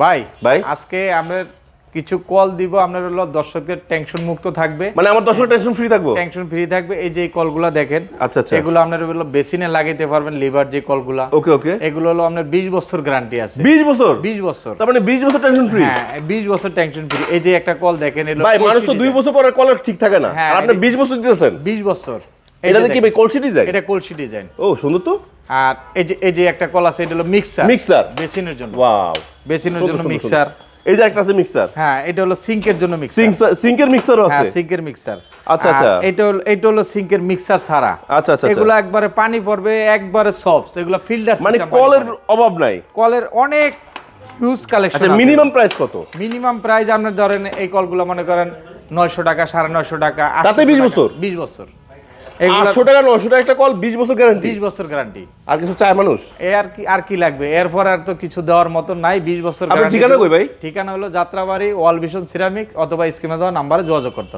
ভাই ভাই আজকে আমরা কিছু কল দিব, আপনার হলো দর্শকদের টেনশন মুক্ত থাকবে, মানে আমার দর্শক টেনশন ফ্রি থাকবো। টেনশন ফ্রি থাকবে। এই যে কলগুলা দেখেন, আচ্ছা আচ্ছা, এগুলো আপনার হলো বেসিনে লাগাইতে পারবেন, লিভার যে কলগুলা। ওকে ওকে, এগুলো হলো আপনার 20 বছর গ্যারান্টি আছে। 20 বছর? 20 বছর, তার মানে 20 বছর টেনশন ফ্রি? হ্যাঁ 20 বছর টেনশন ফ্রি। এই যে একটা কল দেখেন, এলো ভাই মানুষ তো 2 বছর পরে কলার ঠিক থাকে না, হ্যাঁ, আর আপনি 20 বছর দিতেছেন? 20 বছর। এটা কি ভাই কলসি ডিজাইন? এটা কলসি ডিজাইন। ও সুন্দর তো। আর এই যে একটা কল আছে, এটা হলো মিক্সার। মিক্সার বেসিনের জন্য। ওয়াও, বেসিনের জন্য মিক্সার। এই যে একটা আছে মিক্সার। হ্যাঁ, এটা হলো সিঙ্কের জন্য মিক্সার। সিঙ্কের মিক্সারও আছে? হ্যাঁ, সিঙ্কের মিক্সার। আচ্ছা আচ্ছা, এটা হলো সিঙ্কের মিক্সার ছাড়া। আচ্ছা আচ্ছা, এগুলো একবারে পানি পড়বে, একবারে সফট, এগুলো ফিল্টার মানে কলের অভাব নাই? কলের অনেক হিউজ কালেকশন আচ্ছা, আছে। মিনিমাম প্রাইস কত? মিনিমাম প্রাইস আপনার ধরেন এই কলগুলো মনে করেন 900 টাকা, 950 টাকা। তাতে 20 বছর? 20 বছর। 800 টাকা 900 টাকা একটা কল 20 বছর গ্যারান্টি? 20 বছর গ্যারান্টি। আর কিছু চায় মানুষ? আর কি লাগবে? এরপর আর তো কিছু দেওয়ার মতো নাই। 20 বছর আপনার গ্যারান্টি। ঠিকানা কই ভাই? ঠিকানা হলো যাত্রাবাড়ি, ওয়াল ভিশন সিরামিক, অথবা স্ক্রিনে দেওয়া নাম্বারে যোগাযোগ করতে হবে।